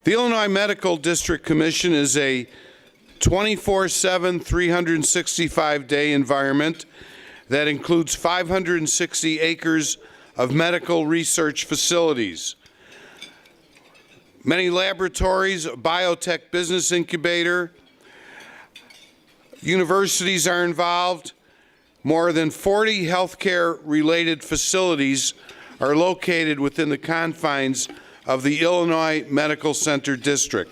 The Illinois Medical District Commission is a 24/7, 365-day environment that includes 560 acres of medical research facilities, many laboratories, Biotech Business Incubator, universities are involved. More than 40 healthcare-related facilities are located within the confines of the Illinois Medical Center District.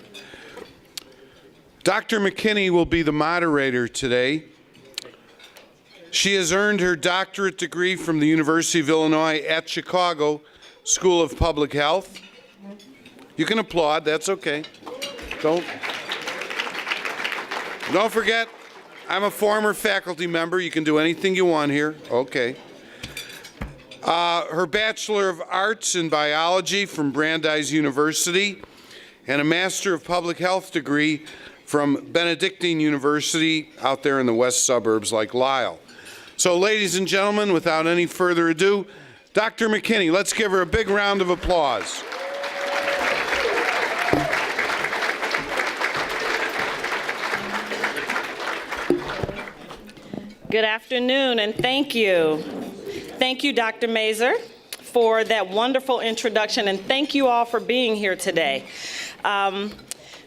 Dr. McKinney will be the moderator today. She has earned her doctorate degree from the University of Illinois at Chicago School of Public Health. You can applaud, that's okay. Don't forget, I'm a former faculty member. You can do anything you want here. Okay. Her Bachelor of Arts in Biology from Brandeis University and a Master of Public Health degree from Benedictine University out there in the west suburbs like Lisle. So ladies and gentlemen, without any further ado, Dr. McKinney, let's give her a big round of applause. Good afternoon, and thank you. Thank you, Dr. Mazur, for that wonderful introduction, and thank you all for being here today.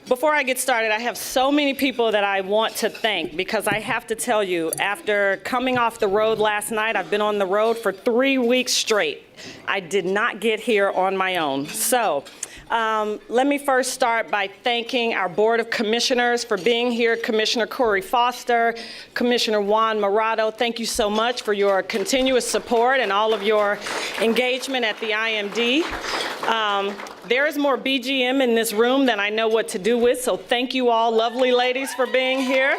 Before I get started, I have so many people that I want to thank, because I have to tell you, after coming off the road last night, I've been on the road for 3 weeks straight. I did not get here on my own. So let me first start by thanking our Board of Commissioners for being here. Commissioner Corey Foster, Commissioner Juan Morado, thank you so much for your continuous support and all of your engagement at the IMD. There is more BGM in this room than I know what to do with, so thank you all, lovely ladies, for being here.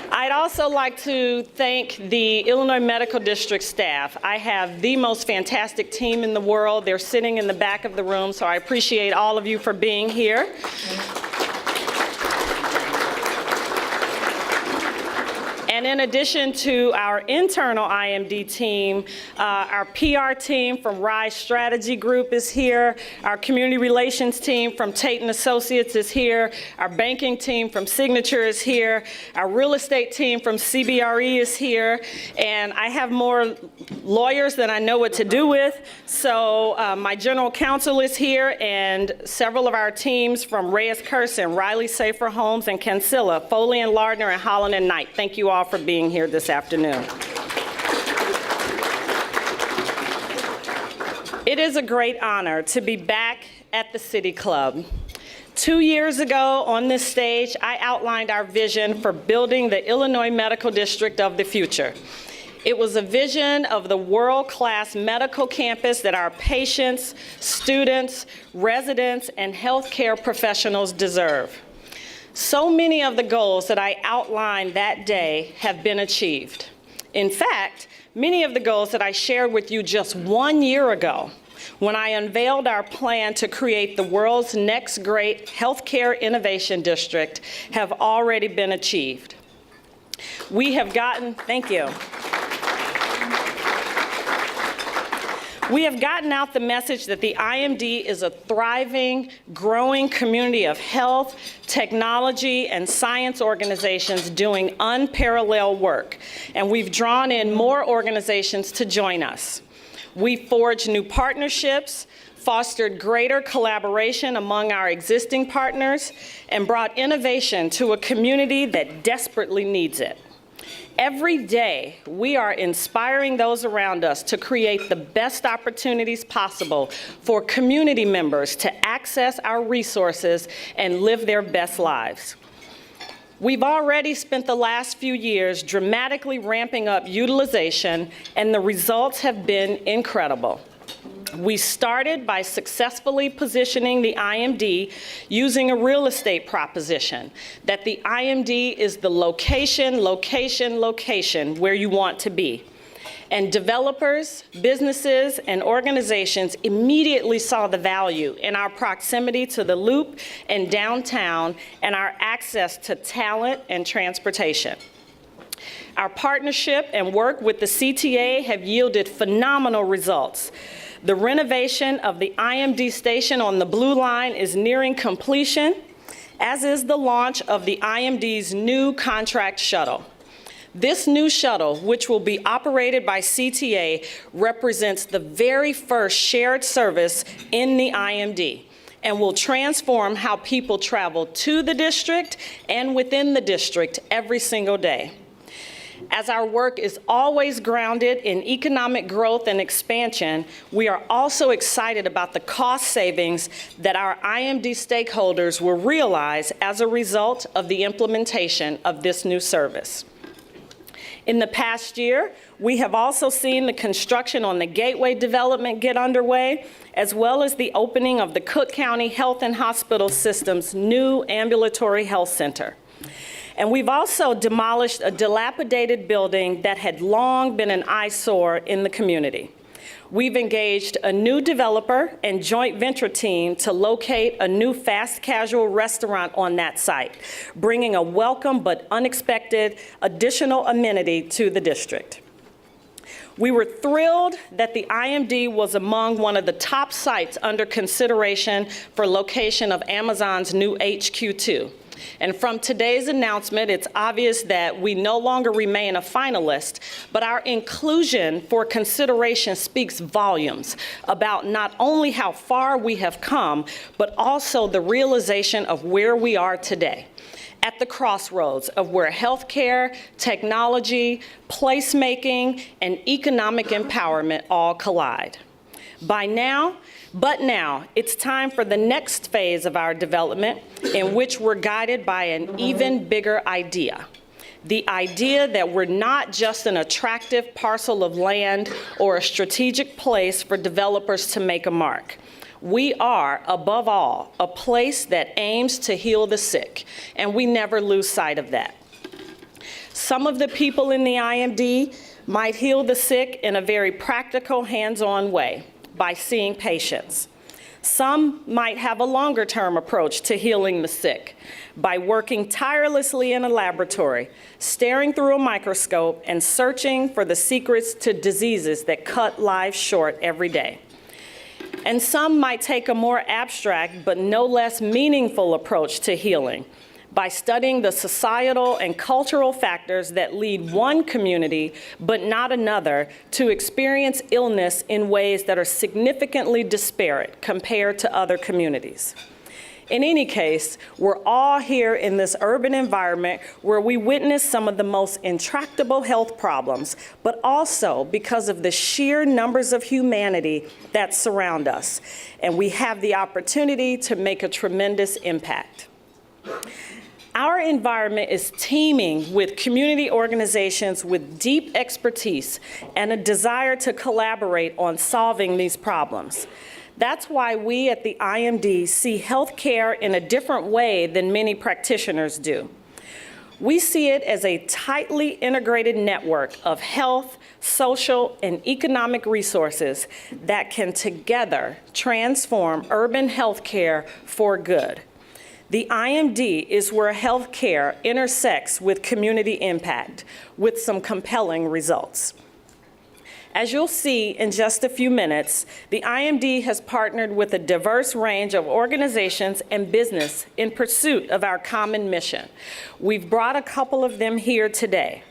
I'd also like to thank the Illinois Medical District staff. I have the most fantastic team in the world. They're sitting in the back of the room, so I appreciate all of you for being here. And in addition to our internal IMD team, our PR team from Rise Strategy Group is here. Our community relations team from Tate & Associates is here. Our banking team from Signature is here. Our real estate team from CBRE is here. And I have more lawyers than I know what to do with. So my general counsel is here, and several of our teams from Reyes Curson, Riley Safer Homes, and Cancilla, Foley and Lardner, and Holland and Knight. Thank you all for being here this afternoon. It is a great honor to be back at the City Club. 2 years ago on this stage, I outlined our vision for building the Illinois Medical District of the future. It was a vision of the world-class medical campus that our patients, students, residents, and healthcare professionals deserve. So many of the goals that I outlined that day have been achieved. In fact, many of the goals that I shared with you just 1 year ago, when I unveiled our plan to create the world's next great healthcare innovation district, have already been achieved. We have gotten, thank you. We have gotten out the message that the IMD is a thriving, growing community of health, technology, and science organizations doing unparalleled work, and we've drawn in more organizations to join us. We forged new partnerships, fostered greater collaboration among our existing partners, and brought innovation to a community that desperately needs it. Every day, we are inspiring those around us to create the best opportunities possible for community members to access our resources and live their best lives. We've already spent the last few years dramatically ramping up utilization, and the results have been incredible. We started by successfully positioning the IMD using a real estate proposition, that the IMD is the location, location, location where you want to be. And developers, businesses, and organizations immediately saw the value in our proximity to the Loop and downtown and our access to talent and transportation. Our partnership and work with the CTA have yielded phenomenal results. The renovation of the IMD station on the Blue Line is nearing completion, as is the launch of the IMD's new contract shuttle. This new shuttle, which will be operated by CTA, represents the very first shared service in the IMD and will transform how people travel to the district and within the district every single day. As our work is always grounded in economic growth and expansion, we are also excited about the cost savings that our IMD stakeholders will realize as a result of the implementation of this new service. In the past year, we have also seen the construction on the Gateway development get underway, as well as the opening of the Cook County Health and Hospital System's new ambulatory health center. And we've also demolished a dilapidated building that had long been an eyesore in the community. We've engaged a new developer and joint venture team to locate a new fast casual restaurant on that site, bringing a welcome but unexpected additional amenity to the district. We were thrilled that the IMD was among one of the top sites under consideration for location of Amazon's new HQ2. And from today's announcement, it's obvious that we no longer remain a finalist, but our inclusion for consideration speaks volumes about not only how far we have come, but also the realization of where we are today, at the crossroads of where healthcare, technology, placemaking, and economic empowerment all collide. But now, it's time for the next phase of our development, in which we're guided by an even bigger idea. The idea that we're not just an attractive parcel of land or a strategic place for developers to make a mark. We are, above all, a place that aims to heal the sick, and we never lose sight of that. Some of the people in the IMD might heal the sick in a very practical, hands-on way, by seeing patients. Some might have a longer-term approach to healing the sick by working tirelessly in a laboratory, staring through a microscope, and searching for the secrets to diseases that cut lives short every day. And some might take a more abstract but no less meaningful approach to healing by studying the societal and cultural factors that lead one community, but not another, to experience illness in ways that are significantly disparate compared to other communities. In any case, we're all here in this urban environment where we witness some of the most intractable health problems, but also because of the sheer numbers of humanity that surround us, and we have the opportunity to make a tremendous impact. Our environment is teeming with community organizations with deep expertise and a desire to collaborate on solving these problems. That's why we at the IMD see healthcare in a different way than many practitioners do. We see it as a tightly integrated network of health, social, and economic resources that can together transform urban healthcare for good. The IMD is where healthcare intersects with community impact with some compelling results. As you'll see in just a few minutes, the IMD has partnered with a diverse range of organizations and business in pursuit of our common mission. We've brought a couple of them here today.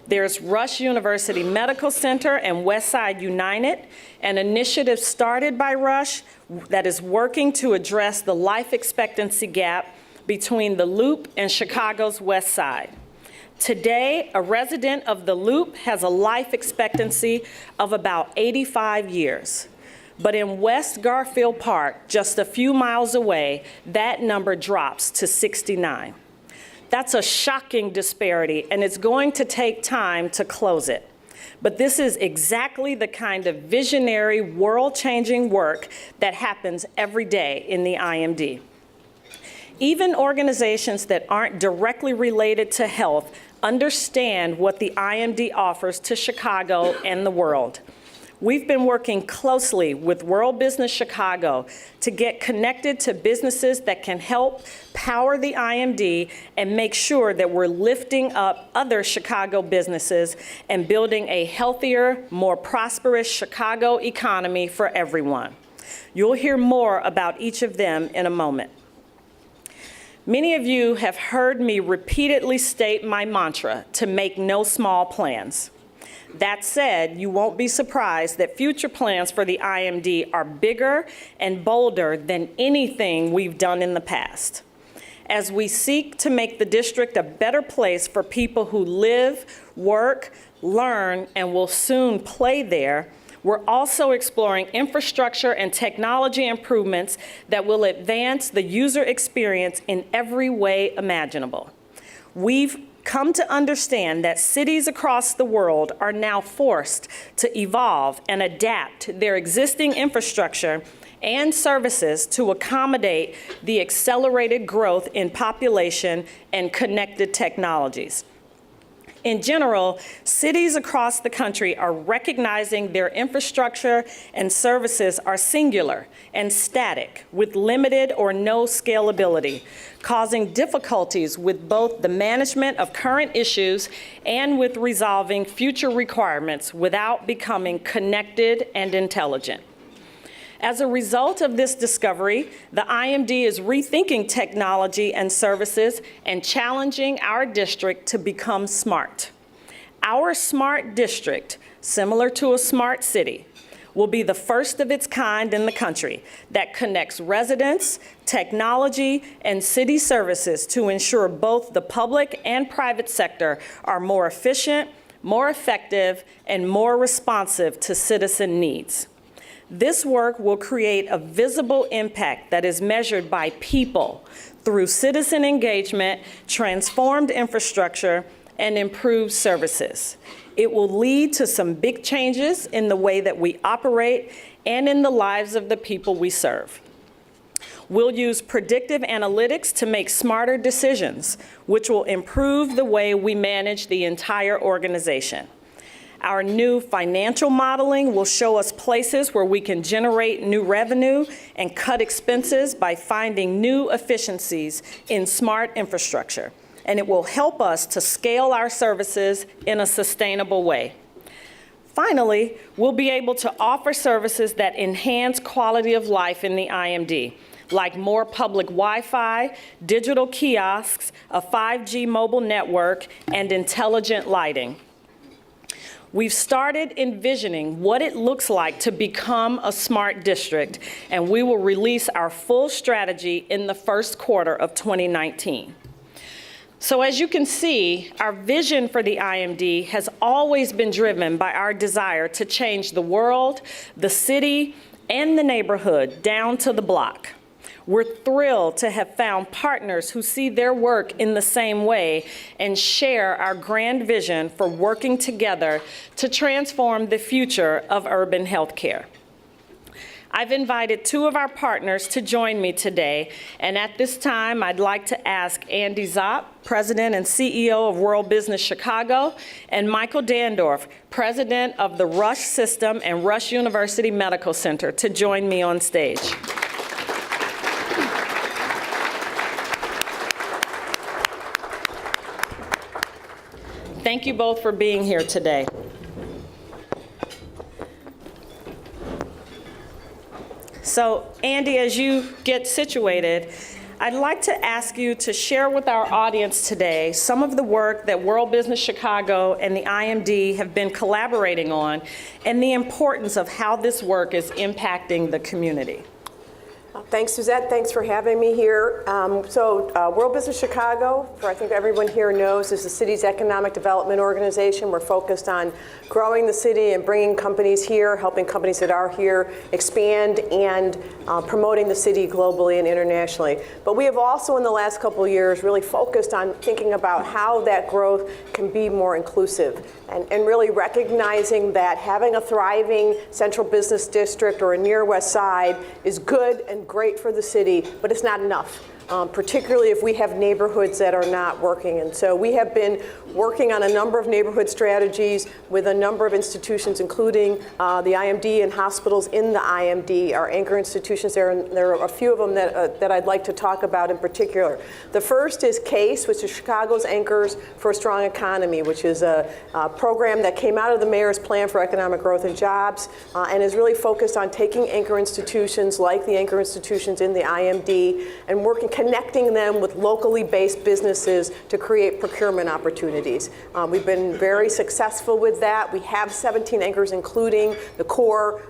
There's Rush University Medical Center and Westside United, an initiative started by Rush that is working to address the life expectancy gap between the Loop and Chicago's West Side. Today, a resident of the Loop has a life expectancy of about 85 years. But in West Garfield Park, just a few miles away, that number drops to 69. That's a shocking disparity, and it's going to take time to close it. But this is exactly the kind of visionary, world-changing work that happens every day in the IMD. Even organizations that aren't directly related to health understand what the IMD offers to Chicago and the world. We've been working closely with World Business Chicago to get connected to businesses that can help power the IMD and make sure that we're lifting up other Chicago businesses and building a healthier, more prosperous Chicago economy for everyone. You'll hear more about each of them in a moment. Many of you have heard me repeatedly state my mantra to make no small plans. That said, you won't be surprised that future plans for the IMD are bigger and bolder than anything we've done in the past. As we seek to make the district a better place for people who live, work, learn, and will soon play there, we're also exploring infrastructure and technology improvements that will advance the user experience in every way imaginable. We've come to understand that cities across the world are now forced to evolve and adapt their existing infrastructure and services to accommodate the accelerated growth in population and connected technologies. In general, cities across the country are recognizing their infrastructure and services are singular and static with limited or no scalability, causing difficulties with both the management of current issues and with resolving future requirements without becoming connected and intelligent. As a result of this discovery, the IMD is rethinking technology and services and challenging our district to become smart. Our smart district, similar to a smart city, will be the first of its kind in the country that connects residents, technology, and city services to ensure both the public and private sector are more efficient, more effective, and more responsive to citizen needs. This work will create a visible impact that is measured by people through citizen engagement, transformed infrastructure, and improved services. It will lead to some big changes in the way that we operate and in the lives of the people we serve. We'll use predictive analytics to make smarter decisions, which will improve the way we manage the entire organization. Our new financial modeling will show us places where we can generate new revenue and cut expenses by finding new efficiencies in smart infrastructure. And it will help us to scale our services in a sustainable way. Finally, we'll be able to offer services that enhance quality of life in the IMD, like more public Wi-Fi, digital kiosks, a 5G mobile network, and intelligent lighting. We've started envisioning what it looks like to become a smart district, and we will release our full strategy in the first quarter of 2019. So as you can see, our vision for the IMD has always been driven by our desire to change the world, the city, and the neighborhood down to the block. We're thrilled to have found partners who see their work in the same way and share our grand vision for working together to transform the future of urban healthcare. I've invited two of our partners to join me today, and at this time, I'd like to ask Andy Zopp, President and CEO of World Business Chicago, and Michael Dandorf, President of the Rush System and Rush University Medical Center, to join me on stage. Thank you both for being here today. So, Andy, as you get situated, I'd like to ask you to share with our audience today some of the work that World Business Chicago and the IMD have been collaborating on and the importance of how this work is impacting the community. Thanks, Suzette. Thanks for having me here. World Business Chicago, for I think everyone here knows, is the city's economic development organization. We're focused on growing the city and bringing companies here, helping companies that are here expand, and promoting the city globally and internationally. But we have also, in the last couple of years, really focused on thinking about how that growth can be more inclusive and really recognizing that having a thriving central business district or a near west side is good and great for the city, but it's not enough. particularly if we have neighborhoods that are not working. And so we have been working on a number of neighborhood strategies with a number of institutions, including the IMD and hospitals in the IMD, our anchor institutions there. And there are a few of them that I'd like to talk about in particular. The first is CASE, which is Chicago's Anchors for a Strong Economy, which is a program that came out of the mayor's plan for economic growth and jobs, and is really focused on taking anchor institutions like the anchor institutions in the IMD and connecting them with locally based businesses to create procurement opportunities. We've been very successful with that. We have 17 anchors, including the core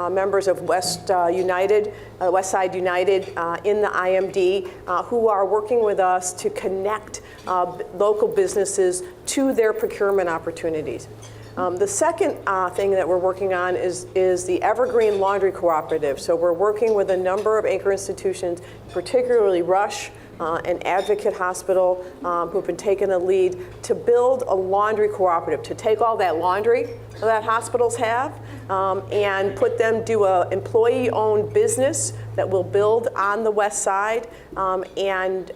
members of West Side United in the IMD, who are working with us to connect local businesses to their procurement opportunities. The second thing that we're working on is the Evergreen Laundry Cooperative. So we're working with a number of anchor institutions, particularly Rush and Advocate Hospital, who've been taking a lead to build a laundry cooperative, to take all that laundry that hospitals have and put them, do a employee-owned business that will build on the West Side and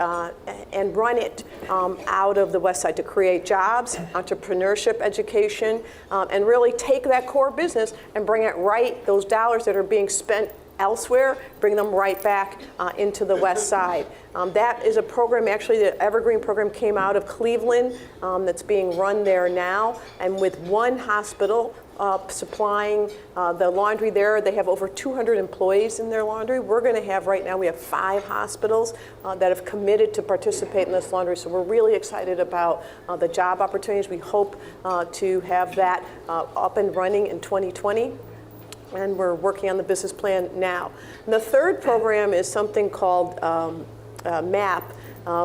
run it out of the West Side to create jobs, entrepreneurship, education, and really take that core business and bring it right, those dollars that are being spent elsewhere, bring them right back into the West Side. That is a program, actually the Evergreen program came out of Cleveland that's being run there now, and with one hospital supplying the laundry there. They have over 200 employees in their laundry. We're going to have, right now, we have 5 hospitals that have committed to participate in this laundry. So we're really excited about the job opportunities. We hope to have that up and running in 2020. And we're working on the business plan now. And the third program is something called MAP,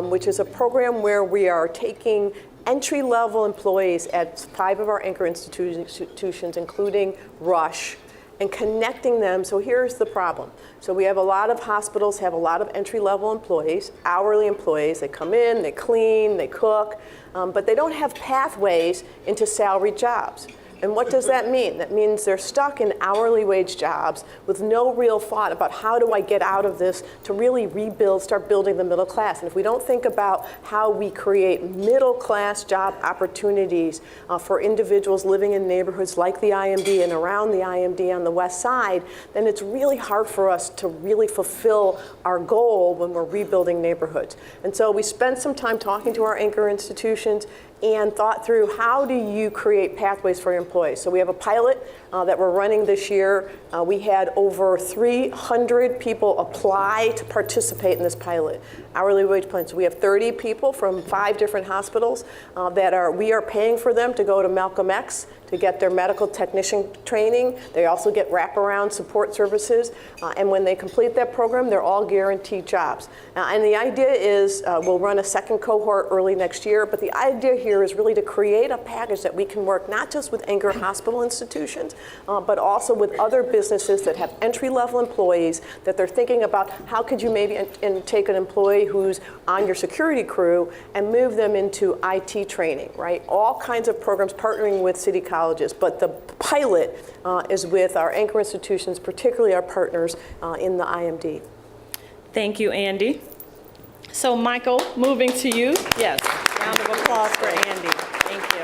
which is a program where we are taking entry-level employees at 5 of our anchor institutions, including Rush, and connecting them. So here's the problem. So we have a lot of hospitals have a lot of entry-level employees, hourly employees. They come in, they clean, they cook, but they don't have pathways into salaried jobs. And what does that mean? That means they're stuck in hourly wage jobs with no real thought about how do I get out of this to really rebuild, start building the middle class. And if we don't think about how we create middle class job opportunities for individuals living in neighborhoods like the IMD and around the IMD on the West Side, then it's really hard for us to really fulfill our goal when we're rebuilding neighborhoods. And so we spent some time talking to our anchor institutions and thought through how do you create pathways for your employees. So we have a pilot that we're running this year. We had over 300 people apply to participate in this pilot, hourly wage plan. So we have 30 people from 5 different hospitals we are paying for them to go to Malcolm X to get their medical technician training. They also get wraparound support services. And when they complete that program, they're all guaranteed jobs. And the idea is we'll run a second cohort early next year, but the idea here is really to create a package that we can work not just with anchor hospital institutions, but also with other businesses that have entry-level employees that they're thinking about how could you maybe take an employee who's on your security crew and move them into IT training, right? All kinds of programs partnering with city colleges, but the pilot is with our anchor institutions, particularly our partners in the IMD. Thank you, Andy. So Michael, moving to you. Yes, round of applause for Andy. Thank you.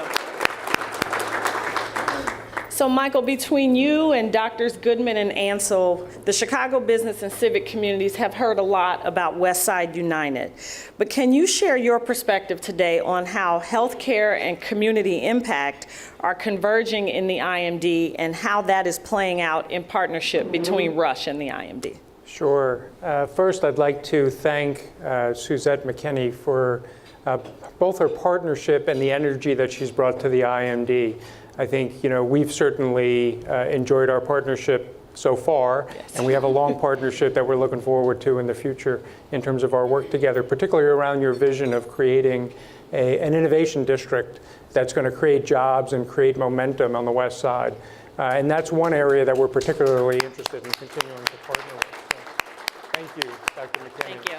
So Michael, between you and Drs. Goodman and Ansel, the Chicago business and civic communities have heard a lot about West Side United. But can you share your perspective today on how healthcare and community impact are converging in the IMD and how that is playing out in partnership between Rush and the IMD? Sure. First, I'd like to thank Suzet McKinney for both her partnership and the energy that she's brought to the IMD. I think, we've certainly enjoyed our partnership so far, yes. And we have a long partnership that we're looking forward to in the future in terms of our work together, particularly around your vision of creating an innovation district that's going to create jobs and create momentum on the West Side. And that's one area that we're particularly interested in continuing to partner with. Thank you, Dr. McKinney. Thank you.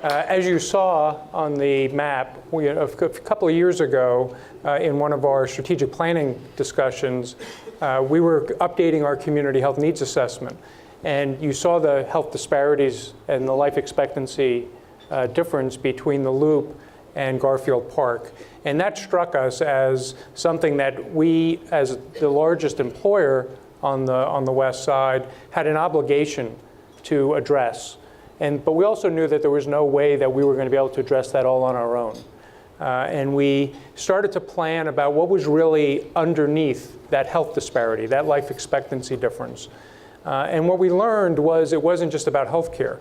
As you saw on the map, a couple of years ago, in one of our strategic planning discussions, we were updating our community health needs assessment. And you saw the health disparities and the life expectancy difference between the Loop and Garfield Park. And that struck us as something that we, as the largest employer on the West Side, had an obligation to address. But we also knew that there was no way that we were going to be able to address that all on our own. And we started to plan about what was really underneath that health disparity, that life expectancy difference. And what we learned was it wasn't just about healthcare.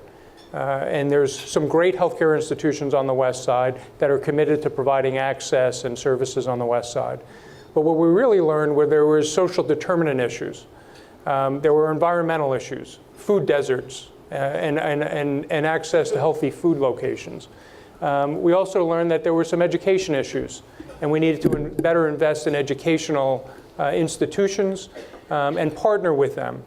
And there's some great healthcare institutions on the West Side that are committed to providing access and services on the West Side. But what we really learned were there were social determinant issues. There were environmental issues, food deserts, and access to healthy food locations. We also learned that there were some education issues, and we needed to better invest in educational institutions and partner with them,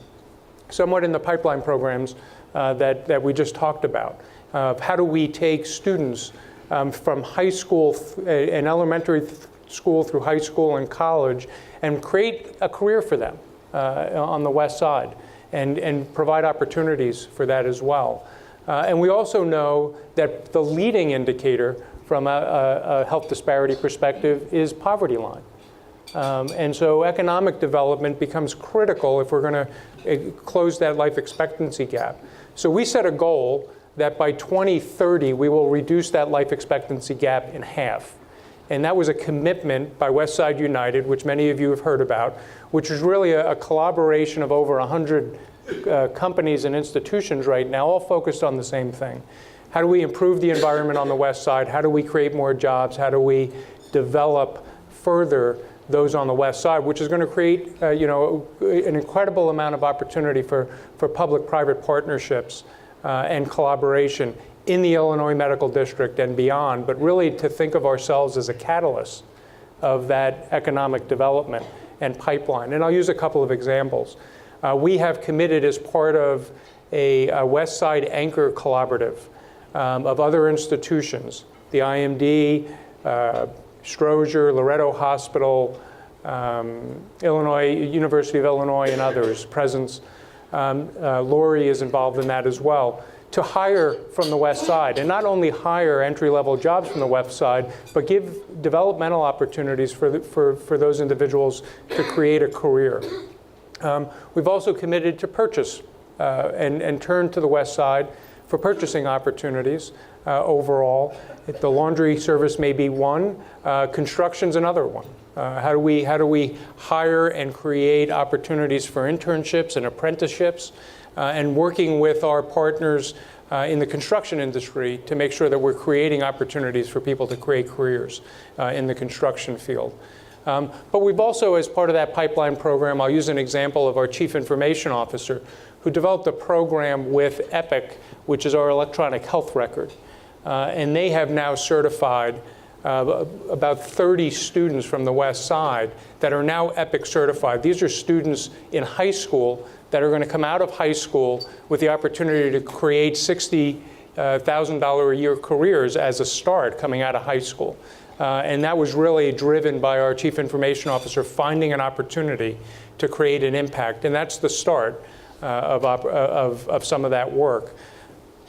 somewhat in the pipeline programs that we just talked about. How do we take students from high school and elementary school through high school and college and create a career for them on the West Side and provide opportunities for that as well. And we also know that the leading indicator from a health disparity perspective is poverty line. And so economic development becomes critical if we're going to close that life expectancy gap. So we set a goal that by 2030, we will reduce that life expectancy gap in half. And that was a commitment by West Side United, which many of you have heard about, which is really a collaboration of over 100 companies and institutions right now, all focused on the same thing. How do we improve the environment on the West Side? How do we create more jobs? How do we develop further those on the West Side, which is going to create an incredible amount of opportunity for public-private partnerships and collaboration in the Illinois Medical District and beyond, but really to think of ourselves as a catalyst of that economic development and pipeline. And I'll use a couple of examples. We have committed as part of a West Side Anchor Collaborative of other institutions, the IMD, Stroger, Loretto Hospital, University of Illinois, and others. Presence, Lori is involved in that as well, to hire from the West Side, and not only hire entry-level jobs from the West Side, but give developmental opportunities for those individuals to create a career. We've also committed to purchase and turn to the West Side for purchasing opportunities overall. The laundry service may be one, construction's another one. How do we hire and create opportunities for internships and apprenticeships, and working with our partners in the construction industry to make sure that we're creating opportunities for people to create careers in the construction field. But we've also, as part of that pipeline program, I'll use an example of our Chief Information Officer, who developed a program with Epic, which is our electronic health record. And they have now certified about 30 students from the West Side that are now Epic certified. These are students in high school that are going to come out of high school with the opportunity to create $60,000 a year careers as a start coming out of high school. And that was really driven by our Chief Information Officer finding an opportunity to create an impact. And that's the start of some of that work.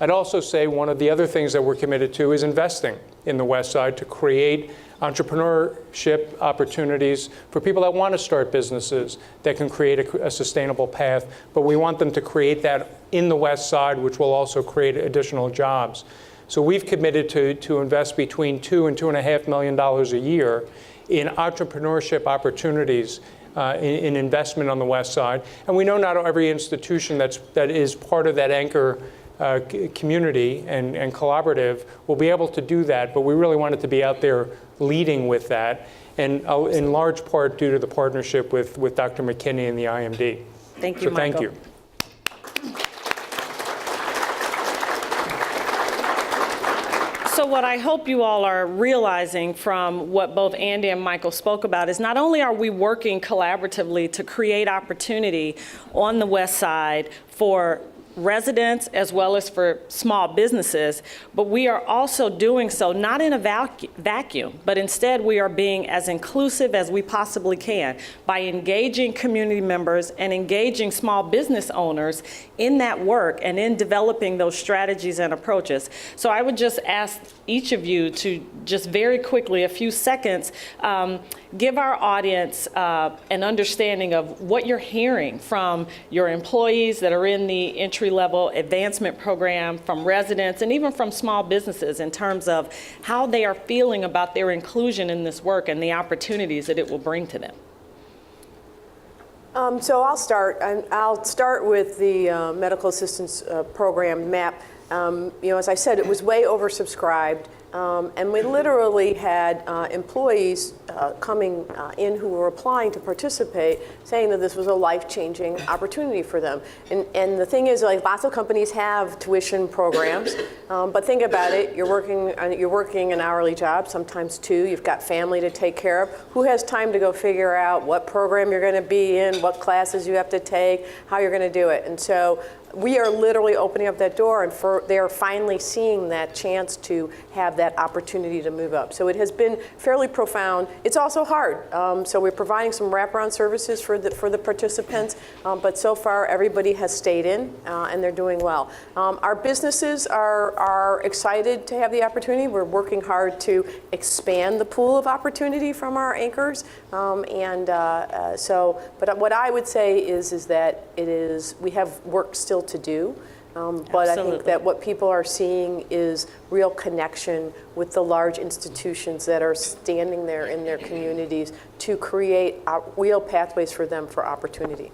I'd also say one of the other things that we're committed to is investing in the West Side to create entrepreneurship opportunities for people that want to start businesses that can create a sustainable path. But we want them to create that in the West Side, which will also create additional jobs. So we've committed to invest between $2 and $2.5 million a year in entrepreneurship opportunities in investment on the West Side. And we know not every institution that is part of that anchor community and collaborative will be able to do that, but we really wanted to be out there leading with that, and in large part due to the partnership with Dr. McKinney and the IMD. Thank you, Michael. Thank you. So what I hope you all are realizing from what both Andy and Michael spoke about is not only are we working collaboratively to create opportunity on the West Side for residents as well as for small businesses, but we are also doing so not in a vacuum, but instead we are being as inclusive as we possibly can by engaging community members and engaging small business owners in that work and in developing those strategies and approaches. So I would just ask each of you to just very quickly, a few seconds, give our audience an understanding of what you're hearing from your employees that are in the entry-level advancement program, from residents, and even from small businesses in terms of how they are feeling about their inclusion in this work and the opportunities that it will bring to them. So I'll start. I'll start with the medical assistance program, MAP. As I said, it was way oversubscribed. And we literally had employees coming in who were applying to participate, saying that this was a life-changing opportunity for them. And the thing is, like, lots of companies have tuition programs, but think about it: you're working an hourly job, sometimes two. You've got family to take care of. Who has time to go figure out what program you're going to be in, what classes you have to take, how you're going to do it? And so we are literally opening up that door, and they are finally seeing that chance to have that opportunity to move up. So it has been fairly profound. It's also hard. So we're providing some wraparound services for the participants, but so far everybody has stayed in, and they're doing well. Our businesses are excited to have the opportunity. We're working hard to expand the pool of opportunity from our anchors, but what I would say is that we have work still to do. But I think that what people are seeing is real connection with the large institutions that are standing there in their communities to create real pathways for them for opportunity.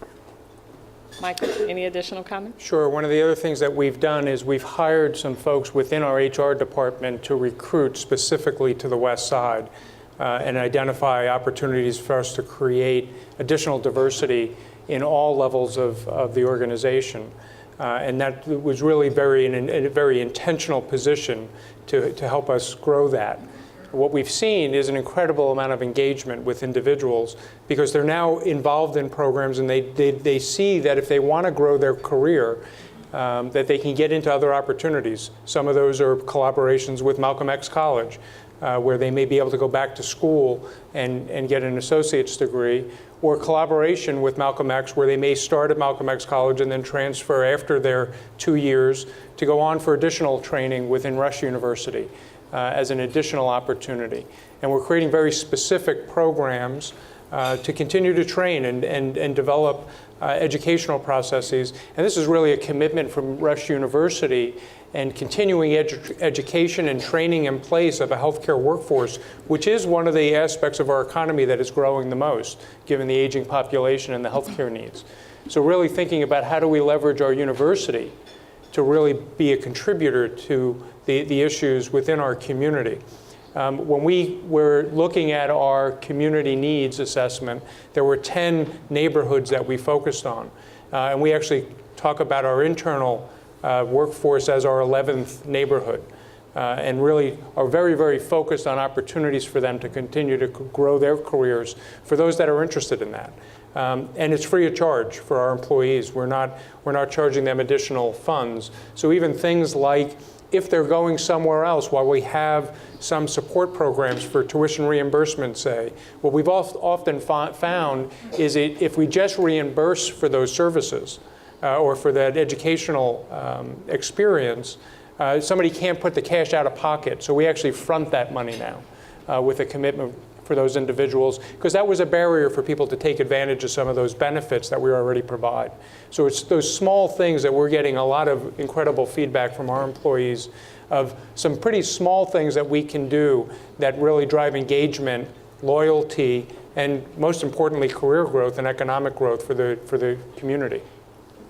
Michael, any additional comments? Sure. One of the other things that we've done is we've hired some folks within our HR department to recruit specifically to the West Side and identify opportunities for us to create additional diversity in all levels of the organization. And that was really in a very intentional position to help us grow that. What we've seen is an incredible amount of engagement with individuals because they're now involved in programs, and they see that if they want to grow their career, that they can get into other opportunities. Some of those are collaborations with Malcolm X College, where they may be able to go back to school and get an associate's degree, or collaboration with Malcolm X, where they may start at Malcolm X College and then transfer after their 2 years to go on for additional training within Rush University as an additional opportunity. And we're creating very specific programs to continue to train and develop educational processes. And this is really a commitment from Rush University and continuing education and training in place of a healthcare workforce, which is one of the aspects of our economy that is growing the most, given the aging population and the healthcare needs. So really thinking about how do we leverage our university to really be a contributor to the issues within our community. When we were looking at our community needs assessment, there were 10 neighborhoods that we focused on. And we actually talk about our internal workforce as our 11th neighborhood, and really are very, very focused on opportunities for them to continue to grow their careers for those that are interested in that. And it's free of charge for our employees. We're not charging them additional funds. So even things like if they're going somewhere else, while we have some support programs for tuition reimbursement, say, what we've often found is if we just reimburse for those services, or for that educational experience, somebody can't put the cash out of pocket. So we actually front that money now with a commitment for those individuals, because that was a barrier for people to take advantage of some of those benefits that we already provide. So it's those small things that we're getting a lot of incredible feedback from our employees of some pretty small things that we can do that really drive engagement, loyalty, and most importantly, career growth and economic growth for the community.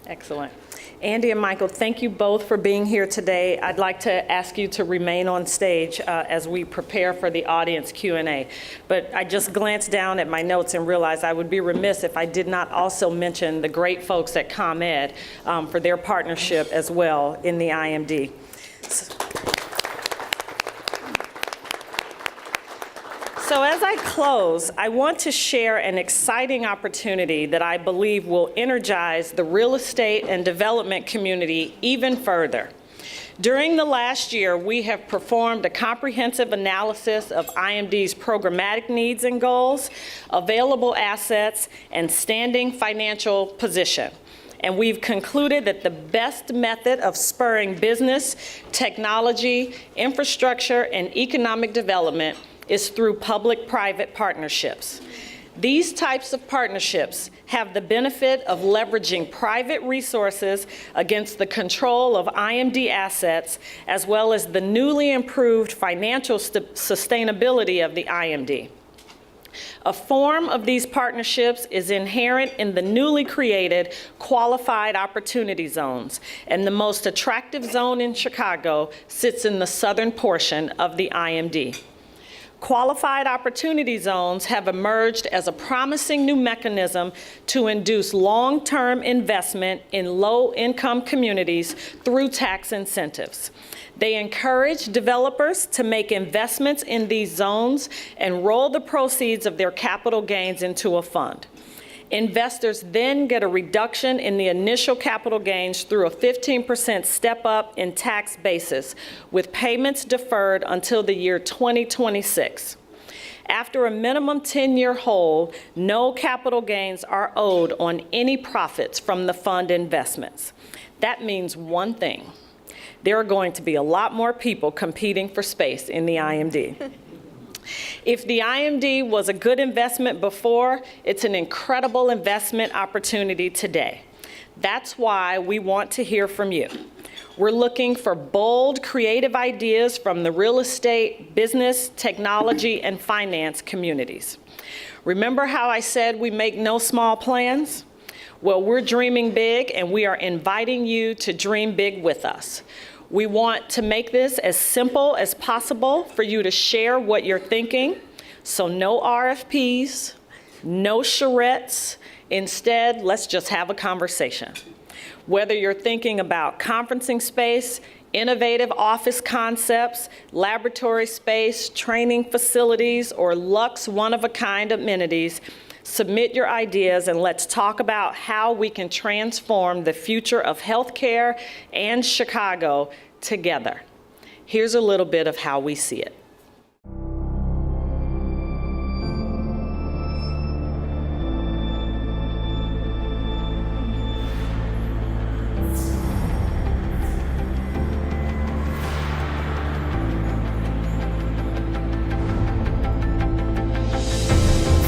Excellent. Andy and Michael, thank you both for being here today. I'd like to ask you to remain on stage as we prepare for the audience Q&A. But I just glanced down at my notes and realized I would be remiss if I did not also mention the great folks at ComEd for their partnership as well in the IMD. So as I close, I want to share an exciting opportunity that I believe will energize the real estate and development community even further. During the last year, we have performed a comprehensive analysis of IMD's programmatic needs and goals, available assets, and standing financial position. And we've concluded that the best method of spurring business, technology, infrastructure, and economic development is through public-private partnerships. These types of partnerships have the benefit of leveraging private resources against the control of IMD assets, as well as the newly improved financial sustainability of the IMD. A form of these partnerships is inherent in the newly created qualified opportunity zones, and the most attractive zone in Chicago sits in the southern portion of the IMD. Qualified opportunity zones have emerged as a promising new mechanism to induce long-term investment in low-income communities through tax incentives. They encourage developers to make investments in these zones and roll the proceeds of their capital gains into a fund. Investors then get a reduction in the initial capital gains through a 15% step up in tax basis, with payments deferred until the year 2026. After a minimum 10-year hold, no capital gains are owed on any profits from the fund investments. That means one thing: there are going to be a lot more people competing for space in the IMD. If the IMD was a good investment before, it's an incredible investment opportunity today. That's why we want to hear from you. We're looking for bold, creative ideas from the real estate, business, technology, and finance communities. Remember how I said we make no small plans? Well, we're dreaming big, and we are inviting you to dream big with us. We want to make this as simple as possible for you to share what you're thinking. So no RFPs, no charrettes. Instead, let's just have a conversation. Whether you're thinking about conferencing space, innovative office concepts, laboratory space, training facilities, or luxe one-of-a-kind amenities, submit your ideas and let's talk about how we can transform the future of healthcare and Chicago together. Here's a little bit of how we see it.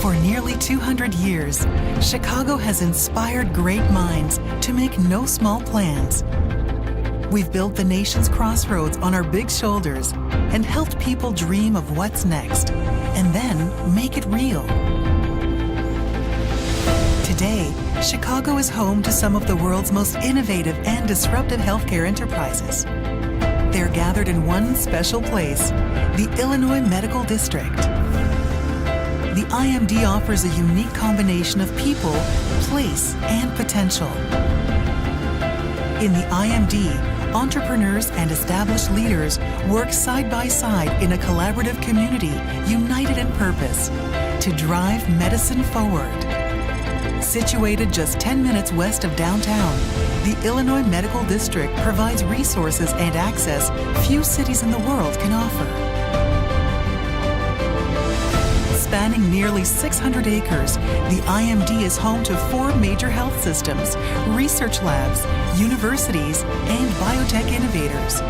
For nearly 200 years, Chicago has inspired great minds to make no small plans. We've built the nation's crossroads on our big shoulders and helped people dream of what's next, and then make it real. Today, Chicago is home to some of the world's most innovative and disruptive healthcare enterprises. They're gathered in one special place, the Illinois Medical District. The IMD offers a unique combination of people, place, and potential. In the IMD, entrepreneurs and established leaders work side by side in a collaborative community united in purpose to drive medicine forward. Situated just 10 minutes west of downtown, the Illinois Medical District provides resources and access few cities in the world can offer. Spanning nearly 600 acres, the IMD is home to 4 major health systems, research labs, universities, and biotech innovators.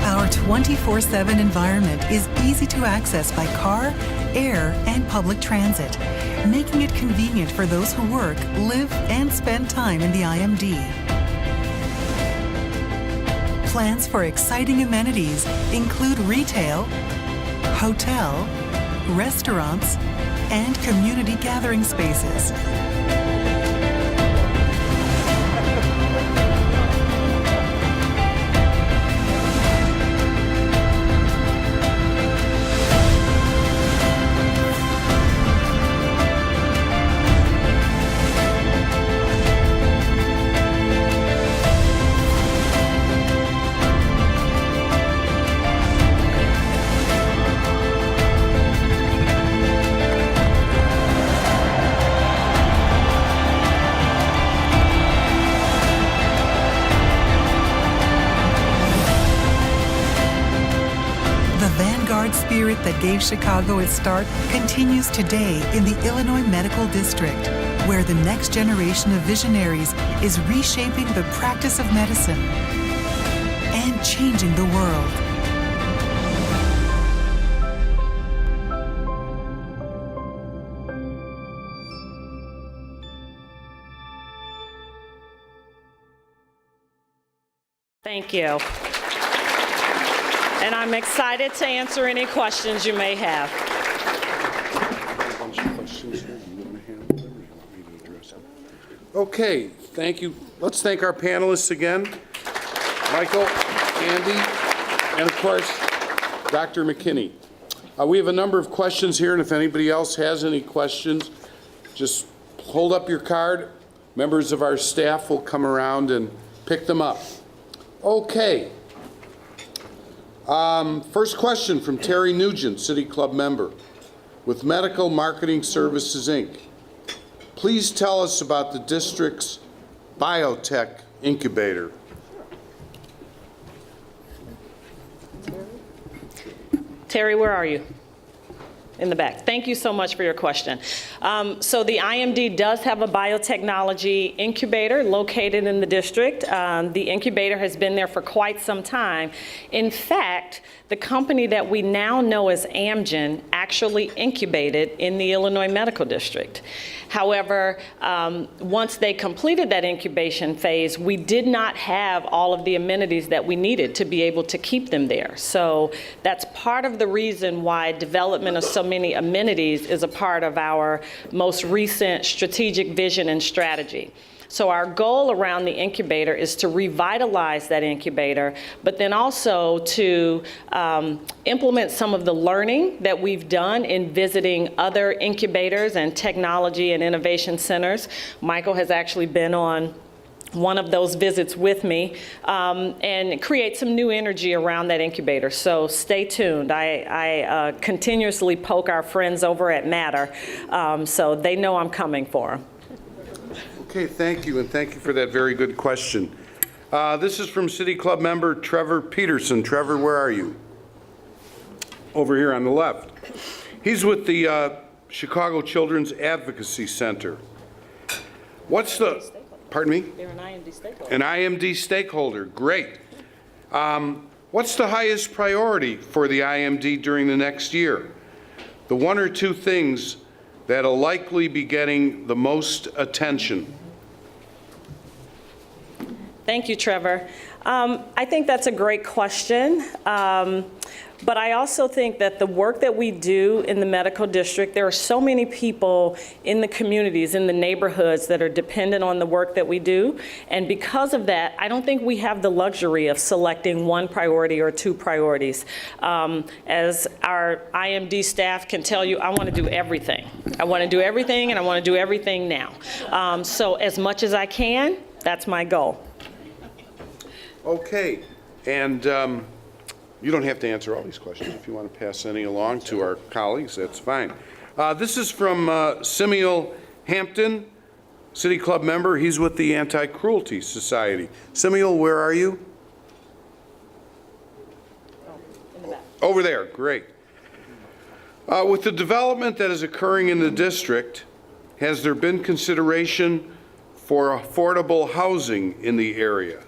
Our 24/7 environment is easy to access by car, air, and public transit, making it convenient for those who work, live, and spend time in the IMD. Plans for exciting amenities include retail, hotel, restaurants, and community gathering spaces. that gave Chicago its start continues today in the Illinois Medical District, where the next generation of visionaries is reshaping the practice of medicine and changing the world. Thank you. And I'm excited to answer any questions you may have. Okay, thank you. Let's thank our panelists again. Michael, Andy, and of course, Dr. McKinney. We have a number of questions here, and if anybody else has any questions, just hold up your card. Members of our staff will come around and pick them up. Okay. First question from Terry Nugent, City Club member, with Medical Marketing Services, Inc. Please tell us about the district's Biotech Incubator. Terry, where are you? In the back. Thank you so much for your question. So the IMD does have a biotechnology incubator located in the district. The incubator has been there for quite some time. In fact, the company that we now know as Amgen actually incubated in the Illinois Medical District. However, once they completed that incubation phase, we did not have all of the amenities that we needed to be able to keep them there. So that's part of the reason why development of so many amenities is a part of our most recent strategic vision and strategy. So our goal around the incubator is to revitalize that incubator, but then also to implement some of the learning that we've done in visiting other incubators and technology and innovation centers. Michael has actually been on one of those visits with me, and create some new energy around that incubator. So stay tuned. I continuously poke our friends over at Matter, so they know I'm coming for them. Okay, thank you, and thank you for that very good question. This is from City Club member Trevor Peterson. Trevor, where are you? Over here on the left. He's with the Chicago Children's Advocacy Center. What's the, pardon me? They're an IMD stakeholder. An IMD stakeholder, great. What's the highest priority for the IMD during the next year? The one or two things that'll likely be getting the most attention. Thank you, Trevor. I think that's a great question. But I also think that the work that we do in the medical district, there are so many people in the communities, in the neighborhoods that are dependent on the work that we do. And because of that, I don't think we have the luxury of selecting one priority or two priorities. As our IMD staff can tell you, I want to do everything. I want to do everything, and I want to do everything now. So as much as I can, that's my goal. Okay, and you don't have to answer all these questions. If you want to pass any along to our colleagues, that's fine. This is from Samuel Hampton, City Club member. He's with the Anti-Cruelty Society. Samuel, where are you? In the back. Over there, great. With the development that is occurring in the district, has there been consideration for affordable housing in the area?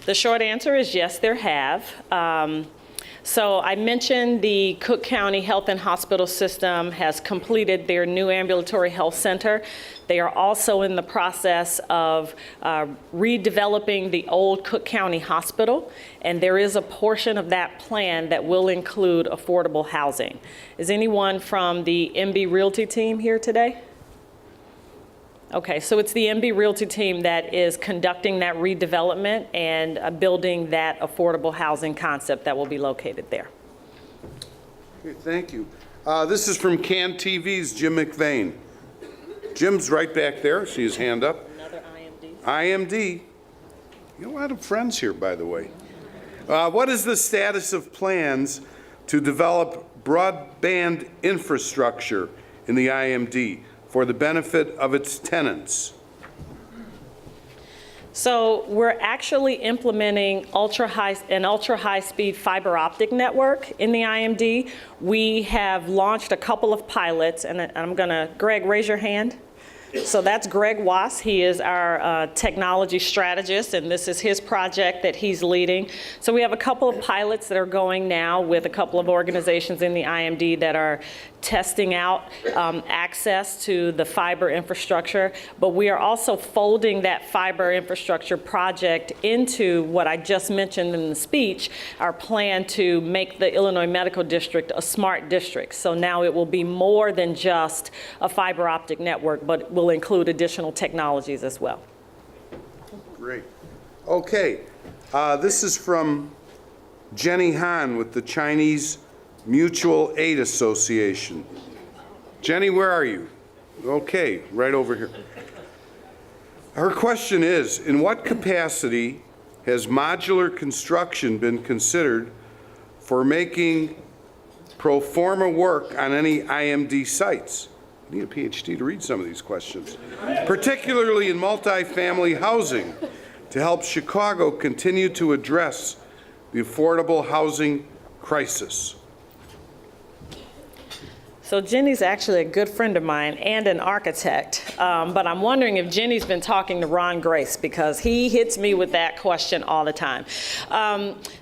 The short answer is yes, there have. So I mentioned the Cook County Health and Hospital System has completed their new ambulatory health center. They are also in the process of redeveloping the old Cook County Hospital, and there is a portion of that plan that will include affordable housing. Is anyone from the MB Realty team here today? Okay, so it's the MB Realty team that is conducting that redevelopment and building that affordable housing concept that will be located there. Okay, thank you. This is from CAN TV's Jim McVeigh. Jim's right back there. See his hand up. Another IMD. IMD. You have a lot of friends here, by the way. What is the status of plans to develop broadband infrastructure in the IMD for the benefit of its tenants? So we're actually implementing an ultra-high-speed fiber optic network in the IMD. We have launched a couple of pilots, and I'm gonna, Greg, raise your hand. So that's Greg Wass. He is our technology strategist, and this is his project that he's leading. So we have a couple of pilots that are going now with a couple of organizations in the IMD that are testing out access to the fiber infrastructure, but we are also folding that fiber infrastructure project into what I just mentioned in the speech, our plan to make the Illinois Medical District a smart district. So now it will be more than just a fiber optic network, but will include additional technologies as well. Great. Okay, this is from Jenny Han with the Chinese Mutual Aid Association. Jenny, where are you? Okay, right over here. Her question is, in what capacity has modular construction been considered for making pro forma work on any IMD sites? I need a PhD to read some of these questions. Particularly in multifamily housing, to help Chicago continue to address the affordable housing crisis. So Jenny's actually a good friend of mine and an architect, but I'm wondering if Jenny's been talking to Ron Grace, because he hits me with that question all the time.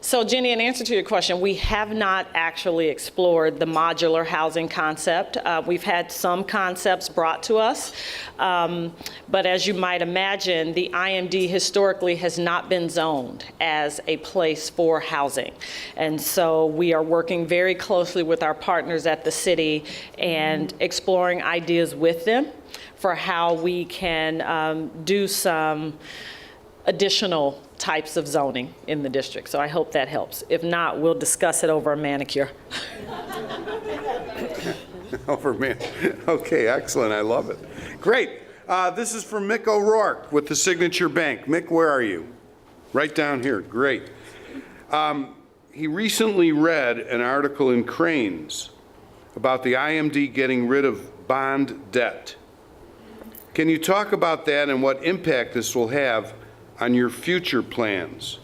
So Jenny, in answer to your question, we have not actually explored the modular housing concept. We've had some concepts brought to us, but as you might imagine, the IMD historically has not been zoned as a place for housing. And so we are working very closely with our partners at the city and exploring ideas with them for how we can do some additional types of zoning in the district. So I hope that helps. If not, we'll discuss it over a manicure. Okay, excellent, I love it. Great, this is from Mick O'Rourke with the Signature Bank. Mick, where are you? Right down here, great. He recently read an article in Cranes about the IMD getting rid of bond debt. Can you talk about that and what impact this will have on your future plans?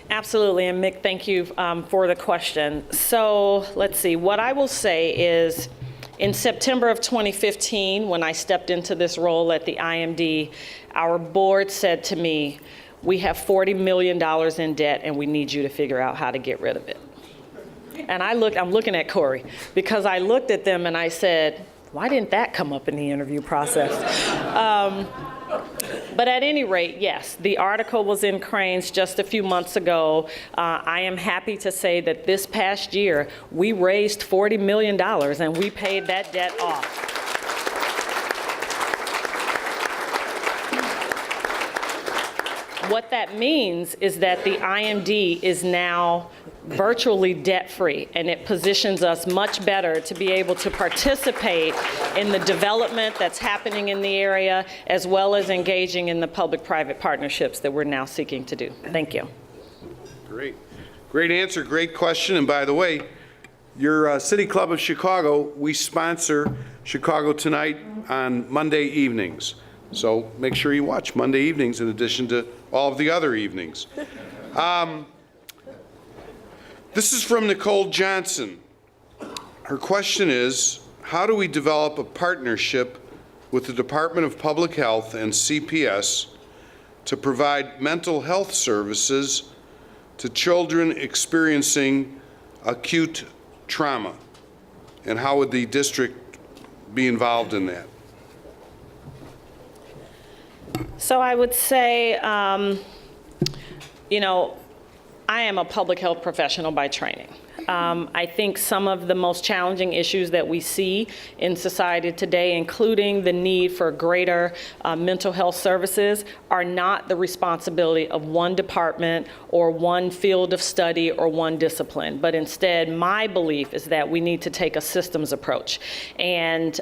Absolutely, and Mick, thank you for the question. So let's see, what I will say is, in September of 2015, when I stepped into this role at the IMD, our board said to me, we have $40 million in debt and we need you to figure out how to get rid of it. And I'm looking at Corey, because I looked at them and I said, why didn't that come up in the interview process? But at any rate, yes, the article was in Cranes just a few months ago. I am happy to say that this past year, we raised $40 million and we paid that debt off. What that means is that the IMD is now virtually debt-free, and it positions us much better to be able to participate in the development that's happening in the area, as well as engaging in the public-private partnerships that we're now seeking to do. Thank you. Great. Great answer, great question. And by the way, your City Club of Chicago, we sponsor Chicago Tonight on Monday evenings. So make sure you watch Monday evenings in addition to all of the other evenings. This is from Nicole Johnson. Her question is, how do we develop a partnership with the Department of Public Health and CPS to provide mental health services to children experiencing acute trauma? And how would the district be involved in that? So I would say, you know, I am a public health professional by training. I think some of the most challenging issues that we see in society today, including the need for greater mental health services, are not the responsibility of one department or one field of study or one discipline, but instead my belief is that we need to take a systems approach. And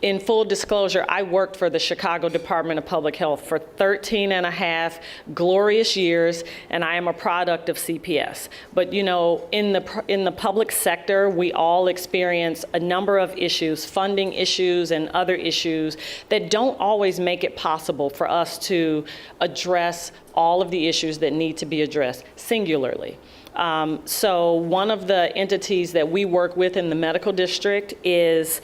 In full disclosure, I worked for the Chicago Department of Public Health for 13 and a half glorious years, and I am a product of CPS. But you know, in the public sector, we all experience a number of issues, funding issues and other issues that don't always make it possible for us to address all of the issues that need to be addressed singularly. So one of the entities that we work with in the medical district is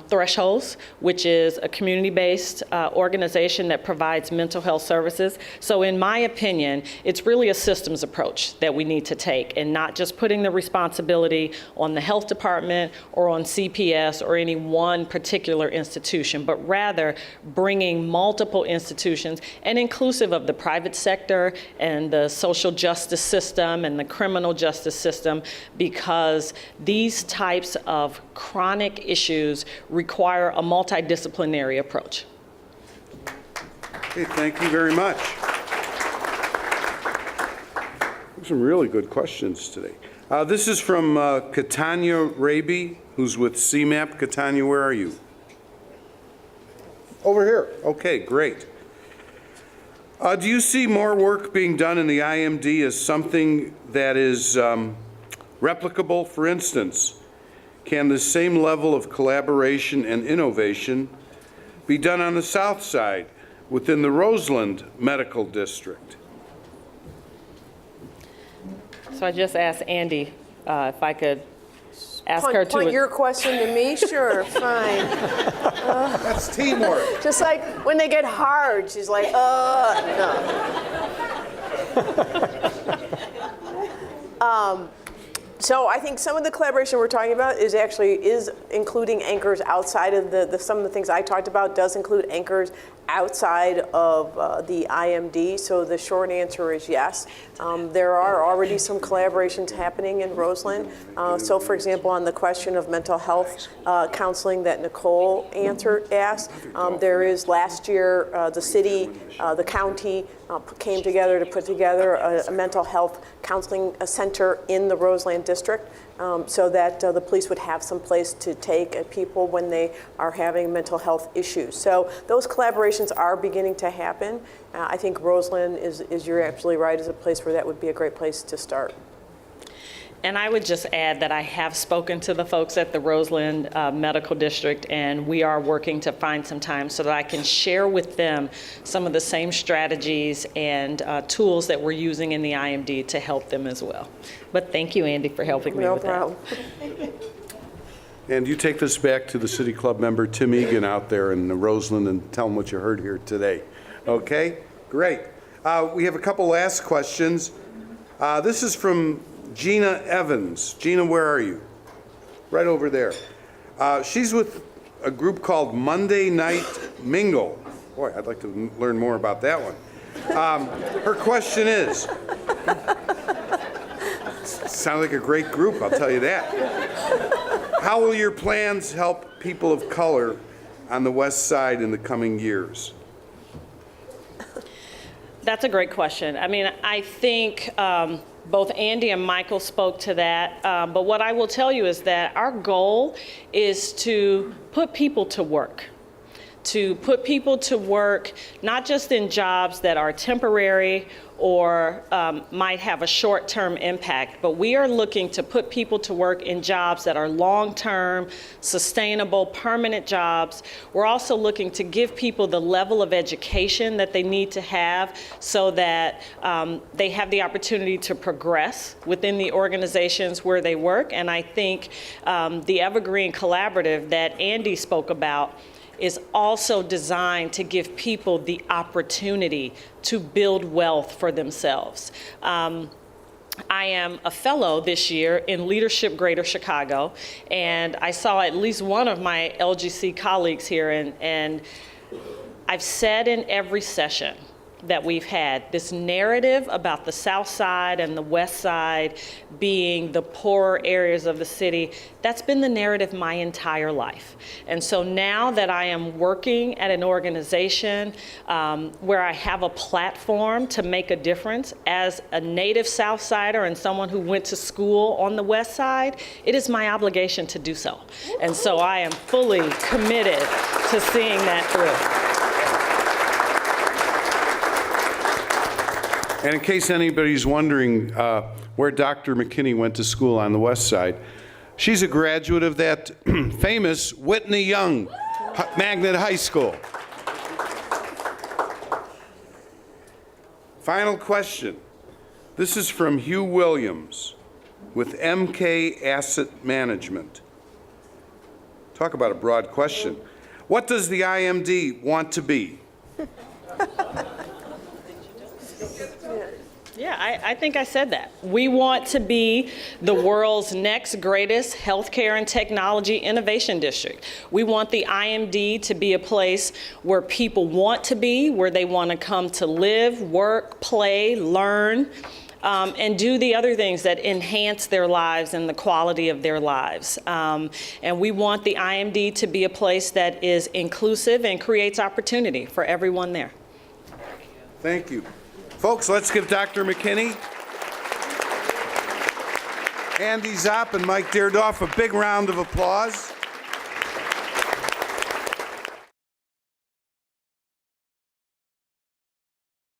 Thresholds, which is a community-based organization that provides mental health services. So in my opinion, it's really a systems approach that we need to take, and not just putting the responsibility on the health department or on CPS or any one particular institution, but rather bringing multiple institutions, and inclusive of the private sector and the social justice system and the criminal justice system, because these types of chronic issues require a multidisciplinary approach. Okay, thank you very much. Some really good questions today. This is from Katanya Raby, who's with CMAP. Katanya, where are you? Over here. Okay, great. Do you see more work being done in the IMD as something that is replicable? For instance, can the same level of collaboration and innovation be done on the south side within the Roseland Medical District? Mm-hmm. So I just asked Andy if I could ask her to... Point your question to me? Sure, fine. That's teamwork. Just like when they get hard, she's like, no. So I think some of the collaboration we're talking about is including anchors outside of some of the things I talked about does include anchors outside of the IMD. So the short answer is yes. There are already some collaborations happening in Roseland. So for example, on the question of mental health counseling that Nicole asked, there is last year the city, the county came together to put together a mental health counseling center in the Roseland district, so that the police would have some place to take people when they are having mental health issues. So those collaborations are beginning to happen. I think Roseland is you're absolutely right, is a place where that would be a great place to start. And I would just add that I have spoken to the folks at the Roseland Medical District, and we are working to find some time so that I can share with them some of the same strategies and tools that we're using in the IMD to help them as well. But thank you, Andy, for helping me with that. No problem. And you take this back to the City Club member Tim Egan out there in Roseland and tell him what you heard here today. Okay? Great. We have a couple last questions. This is from Gina Evans. Gina, where are you? Right over there. She's with a group called Monday Night Mingle. Boy, I'd like to learn more about that one. Her question is, sounds like a great group, I'll tell you that. How will your plans help people of color on the West Side in the coming years? That's a great question. I mean, I think both Andy and Michael spoke to that, but what I will tell you is that our goal is to put people to work. To put people to work, not just in jobs that are temporary or might have a short-term impact, but we are looking to put people to work in jobs that are long-term, sustainable, permanent jobs. We're also looking to give people the level of education that they need to have so that they have the opportunity to progress within the organizations where they work. And I think the Evergreen Collaborative that Andy spoke about is also designed to give people the opportunity to build wealth for themselves. I am a fellow this year in Leadership Greater Chicago, and I saw at least one of my LGC colleagues here, and I've said in every session that we've had. This narrative about the South Side and the West Side being the poorer areas of the city, that's been the narrative my entire life. And so now that I am working at an organization where I have a platform to make a difference as a native South Sider and someone who went to school on the West Side, it is my obligation to do so. And so I am fully committed to seeing that through. And in case anybody's wondering where Dr. McKinney went to school on the West Side, she's a graduate of that famous Whitney Young Magnet High School. Final question. This is from Hugh Williams with MK Asset Management. Talk about a broad question. What does the IMD want to be? Yeah, I think I said that. We want to be the world's next greatest healthcare and technology innovation district. We want the IMD to be a place where people want to be, where they want to come to live, work, play, learn, and do the other things that enhance their lives and the quality of their lives. And we want the IMD to be a place that is inclusive and creates opportunity for everyone there. Thank you. Folks, let's give Dr. McKinney, Andy Zopp, and Mike Deardoff a big round of applause.